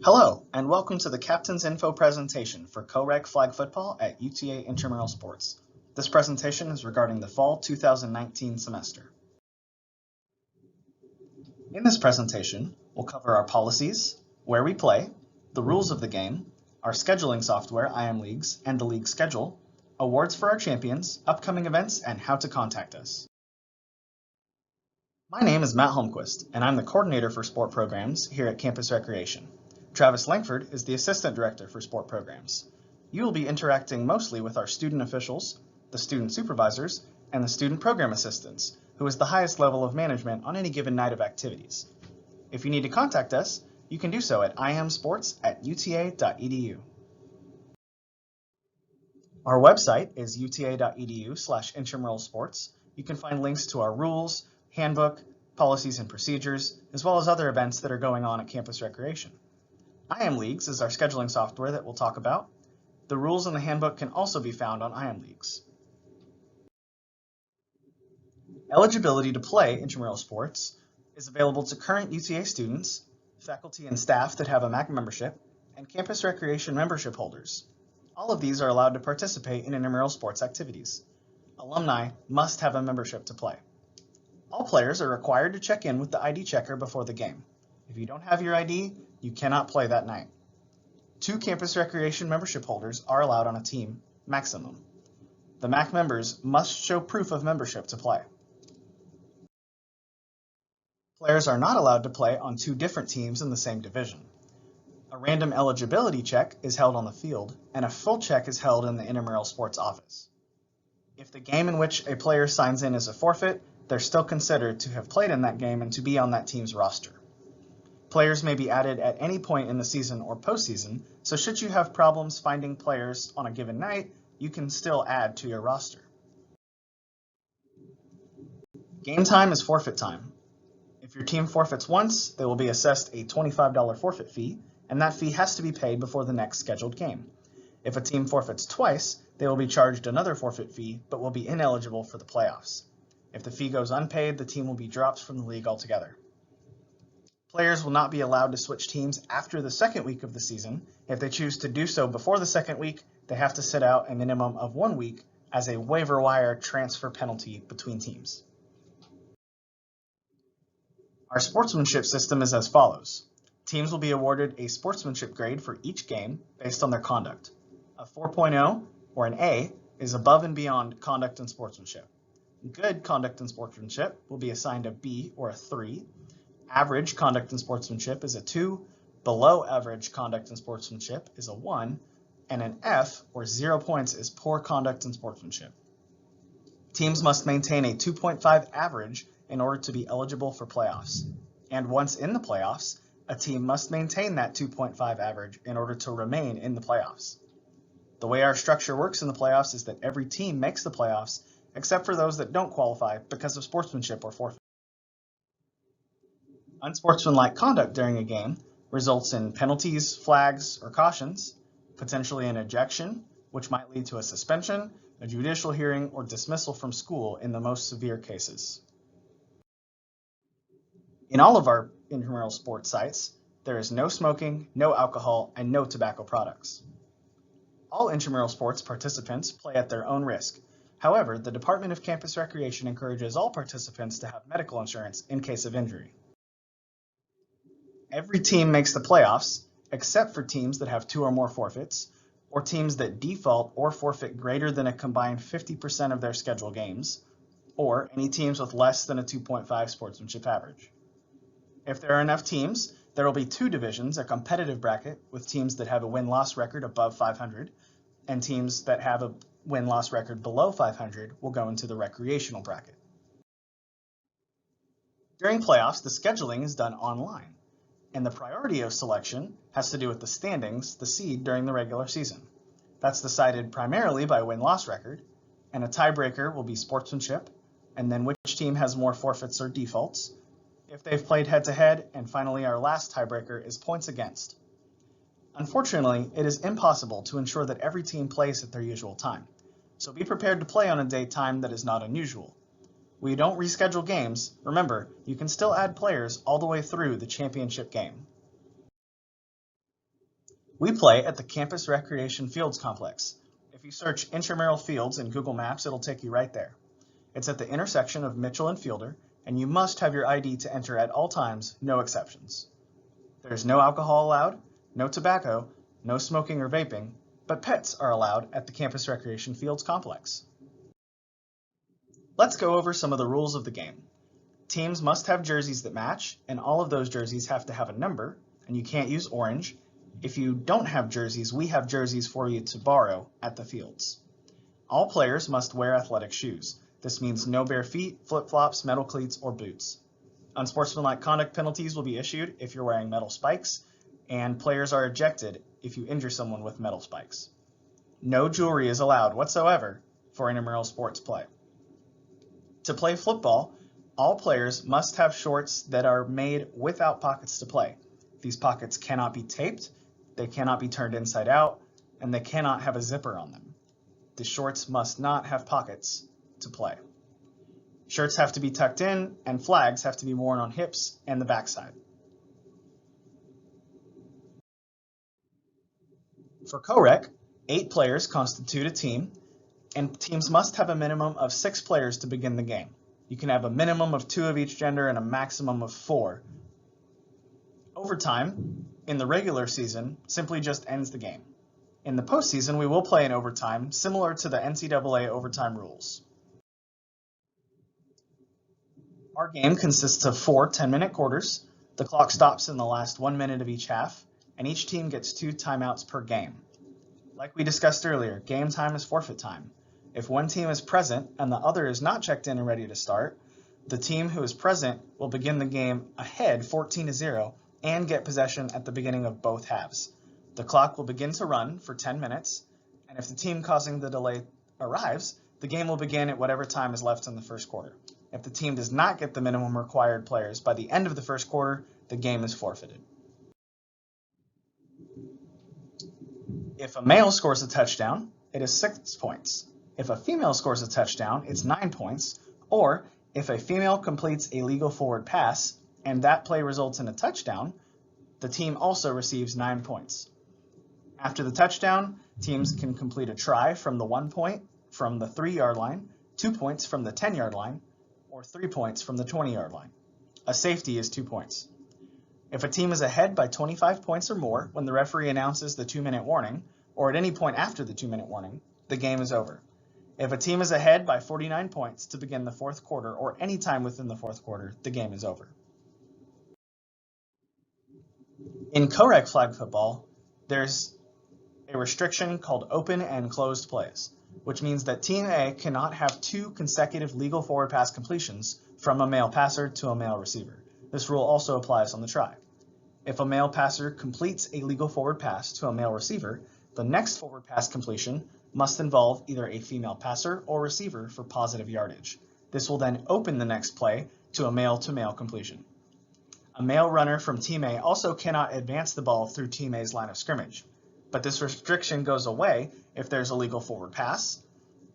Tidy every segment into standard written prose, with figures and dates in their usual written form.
Hello, and welcome to the Captain's Info presentation for Co-Reg Flag Football at UTA Intramural Sports. This presentation is regarding the Fall 2019 semester. In this presentation, we'll cover our policies, where we play, the rules of the game, our scheduling software, IamLeagues, and the league schedule, awards for our champions, upcoming events, and how to contact us. My name is Matt Holmquist, and I'm the coordinator for sport programs here at Campus Recreation. Travis Langford is the Assistant Director for Sport Programs. You will be interacting mostly with our student officials, the student supervisors, and the student program assistants, who is the highest level of management on any given night of activities. If you need to contact us, you can do so at iamsports@uta.edu. Our website is uta.edu/intramuralsports. You can find links to our rules, handbook, policies and procedures, as well as other events that are going on at Campus Recreation. IamLeagues is our scheduling software that we'll talk about. The rules in the handbook can also be found on IamLeagues. Eligibility to play intramural sports is available to current UTA students, faculty and staff that have a MAC membership, and Campus Recreation membership holders. All of these are allowed to participate in intramural sports activities. Alumni must have a membership to play. All players are required to check in with the ID checker before the game. If you don't have your ID, you cannot play that night. 2 Campus Recreation membership holders are allowed on a team, maximum. The MAC members must show proof of membership to play. Players are not allowed to play on 2 different teams in the same division. A random eligibility check is held on the field, and a full check is held in the intramural sports office. If the game in which a player signs in is a forfeit, they're still considered to have played in that game and to be on that team's roster. Players may be added at any point in the season or postseason, so should you have problems finding players on a given night, you can still add to your roster. Game time is forfeit time. If your team forfeits once, they will be assessed a $25 forfeit fee, and that fee has to be paid before the next scheduled game. If a team forfeits twice, they will be charged another forfeit fee, but will be ineligible for the playoffs. If the fee goes unpaid, the team will be dropped from the league altogether. Players will not be allowed to switch teams after the second week of the season. If they choose to do so before the second week, they have to sit out a minimum of 1 week as a waiver wire transfer penalty between teams. Our sportsmanship system is as follows. Teams will be awarded a sportsmanship grade for each game based on their conduct. A 4.0 or an A is above and beyond conduct and sportsmanship. Good conduct and sportsmanship will be assigned a B or a 3. Average conduct and sportsmanship is a 2, below average conduct and sportsmanship is a 1, and an F, or 0 points, is poor conduct and sportsmanship. Teams must maintain a 2.5 average in order to be eligible for playoffs. And once in the playoffs, a team must maintain that 2.5 average in order to remain in the playoffs. The way our structure works in the playoffs is that every team makes the playoffs, except for those that don't qualify because of sportsmanship or forfeit. Unsportsmanlike conduct during a game results in penalties, flags, or cautions, potentially an ejection, which might lead to a suspension, a judicial hearing, or dismissal from school in the most severe cases. In all of our intramural sports sites, there is no smoking, no alcohol, and no tobacco products. All intramural sports participants play at their own risk. However, the Department of Campus Recreation encourages all participants to have medical insurance in case of injury. Every team makes the playoffs, except for teams that have 2 or more forfeits, or teams that default or forfeit greater than a combined 50% of their scheduled games, or any teams with less than a 2.5 sportsmanship average. If there are enough teams, there will be 2 divisions, a competitive bracket with teams that have a win-loss record above 500, and teams that have a win-loss record below 500 will go into the recreational bracket. During playoffs, the scheduling is done online, and the priority of selection has to do with the standings, the seed during the regular season. That's decided primarily by win-loss record, and a tiebreaker will be sportsmanship, and then which team has more forfeits or defaults, if they've played head-to-head, and finally our last tiebreaker is points against. Unfortunately, it is impossible to ensure that every team plays at their usual time, so be prepared to play on a date time that is not unusual. We don't reschedule games. Remember, you can still add players all the way through the championship game. We play at the Campus Recreation Fields Complex. If you search intramural fields in Google Maps, it'll take you right there. It's at the intersection of Mitchell and Fielder, and you must have your ID to enter at all times, no exceptions. There's no alcohol allowed, no tobacco, no smoking or vaping, but pets are allowed at the Campus Recreation Fields Complex. Let's go over some of the rules of the game. Teams must have jerseys that match, and all of those jerseys have to have a number, and you can't use orange. If you don't have jerseys, we have jerseys for you to borrow at the fields. All players must wear athletic shoes. This means no bare feet, flip-flops, metal cleats, or boots. Unsportsmanlike conduct penalties will be issued if you're wearing metal spikes, and players are ejected if you injure someone with metal spikes. No jewelry is allowed whatsoever for intramural sports play. To play football, all players must have shorts that are made without pockets to play. These pockets cannot be taped, they cannot be turned inside out, and they cannot have a zipper on them. The shorts must not have pockets to play. Shirts have to be tucked in, and flags have to be worn on hips and the backside. For co-rec, 8 players constitute a team, and teams must have a minimum of 6 players to begin the game. You can have a minimum of 2 of each gender and a maximum of 4. Overtime, in the regular season, simply just ends the game. In the postseason, we will play in overtime, similar to the NCAA overtime rules. Our game consists of 4 10-minute quarters. The clock stops in the last 1 minute of each half, and each team gets 2 timeouts per game. Like we discussed earlier, game time is forfeit time. If one team is present and the other is not checked in and ready to start, the team who is present will begin the game ahead 14-0 and get possession at the beginning of both halves. The clock will begin to run for 10 minutes, and if the team causing the delay arrives, the game will begin at whatever time is left in the first quarter. If the team does not get the minimum required players by the end of the first quarter, the game is forfeited. If a male scores a touchdown, it is 6 points. If a female scores a touchdown, it's 9 points, or if a female completes a legal forward pass and that play results in a touchdown, the team also receives 9 points. After the touchdown, teams can complete a try from the 1 point from the 3-yard line, 2 points from the 10-yard line, or 3 points from the 20-yard line. A safety is 2 points. If a team is ahead by 25 points or more when the referee announces the 2-minute warning, or at any point after the 2-minute warning, the game is over. If a team is ahead by 49 points to begin the fourth quarter or any time within the fourth quarter, the game is over. In co-rec flag football, there's a restriction called open and closed plays, which means that Team A cannot have 2 consecutive legal forward pass completions from a male passer to a male receiver. This rule also applies on the try. If a male passer completes a legal forward pass to a male receiver, the next forward pass completion must involve either a female passer or receiver for positive yardage. This will then open the next play to a male-to-male completion. A male runner from Team A also cannot advance the ball through Team A's line of scrimmage, but this restriction goes away if there's a legal forward pass,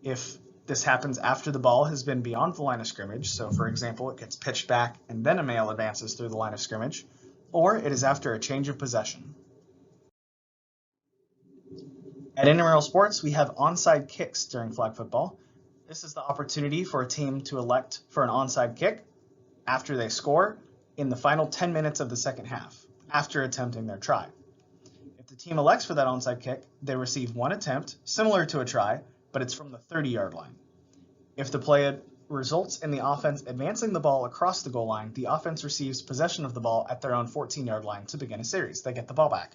if this happens after the ball has been beyond the line of scrimmage, so for example, it gets pitched back and then a male advances through the line of scrimmage, or it is after a change of possession. At intramural sports, we have onside kicks during flag football. This is the opportunity for a team to elect for an onside kick after they score in the final 10 minutes of the second half, after attempting their try. If the team elects for that onside kick, they receive 1 attempt, similar to a try, but it's from the 30-yard line. If the play results in the offense advancing the ball across the goal line, the offense receives possession of the ball at their own 14-yard line to begin a series. They get the ball back.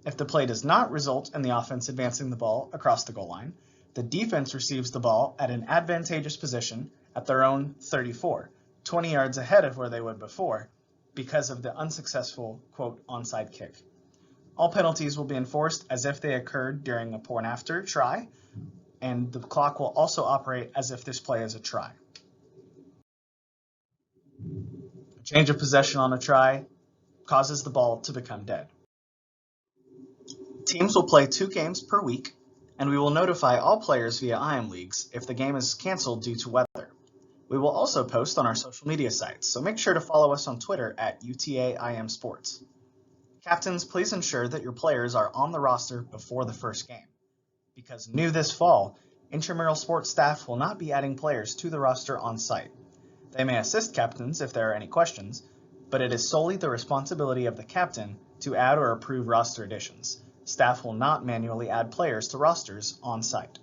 If the play does not result in the offense advancing the ball across the goal line, the defense receives the ball at an advantageous position at their own 34, 20 yards ahead of where they would before, because of the unsuccessful, quote, onside kick. All penalties will be enforced as if they occurred during a before and after try, and the clock will also operate as if this play is a try. A change of possession on a try causes the ball to become dead. Teams will play 2 games per week, and we will notify all players via IM Leagues if the game is canceled due to weather. We will also post on our social media sites, so make sure to follow us on Twitter at UTA IM Sports. Captains, please ensure that your players are on the roster before the first game. Because new this fall, intramural sports staff will not be adding players to the roster on site. They may assist captains if there are any questions, but it is solely the responsibility of the captain to add or approve roster additions. Staff will not manually add players to rosters on site.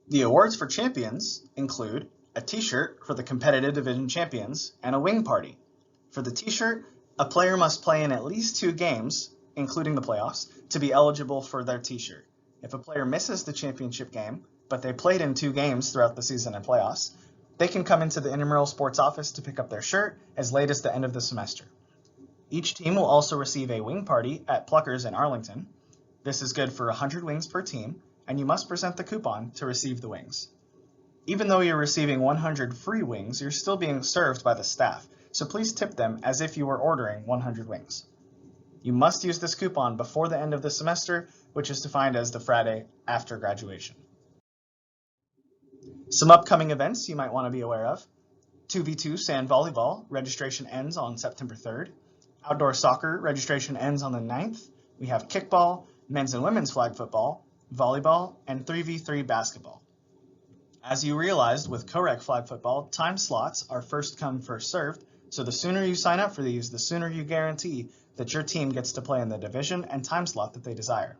The awards for champions include a t-shirt for the competitive division champions and a wing party. For the t-shirt, a player must play in at least 2 games, including the playoffs, to be eligible for their t-shirt. If a player misses the championship game, but they played in 2 games throughout the season and playoffs, they can come into the intramural sports office to pick up their shirt as late as the end of the semester. Each team will also receive a wing party at Pluckers in Arlington. This is good for 100 wings per team, and you must present the coupon to receive the wings. Even though you're receiving 100 free wings, you're still being served by the staff, so please tip them as if you were ordering 100 wings. You must use this coupon before the end of the semester, which is defined as the Friday after graduation. Some upcoming events you might want to be aware of. 2v2 sand volleyball, registration ends on September 3rd. Outdoor soccer, registration ends on the 9th. We have kickball, men's and women's flag football, volleyball, and 3v3 basketball. As you realized with co-rec flag football, time slots are first come, first served, so the sooner you sign up for these, the sooner you guarantee that your team gets to play in the division and time slot that they desire.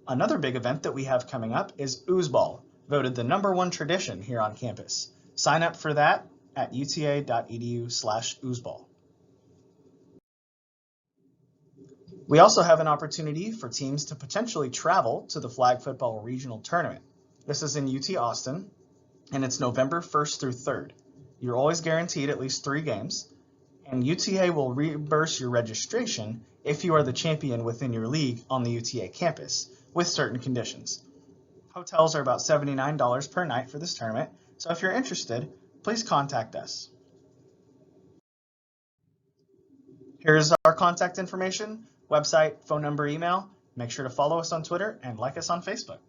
Another big event that we have coming up is Oozeball, voted the #1 tradition here on campus. Sign up for that at uta.edu/oozeball. We also have an opportunity for teams to potentially travel to the flag football regional tournament. This is in UT Austin, and it's November 1st through 3rd. You're always guaranteed at least 3 games, and UTA will reimburse your registration if you are the champion within your league on the UTA campus, with certain conditions. Hotels are about $79 per night for this tournament, so if you're interested, please contact us. Here's our contact information, website, phone number, email. Make sure to follow us on Twitter and like us on Facebook.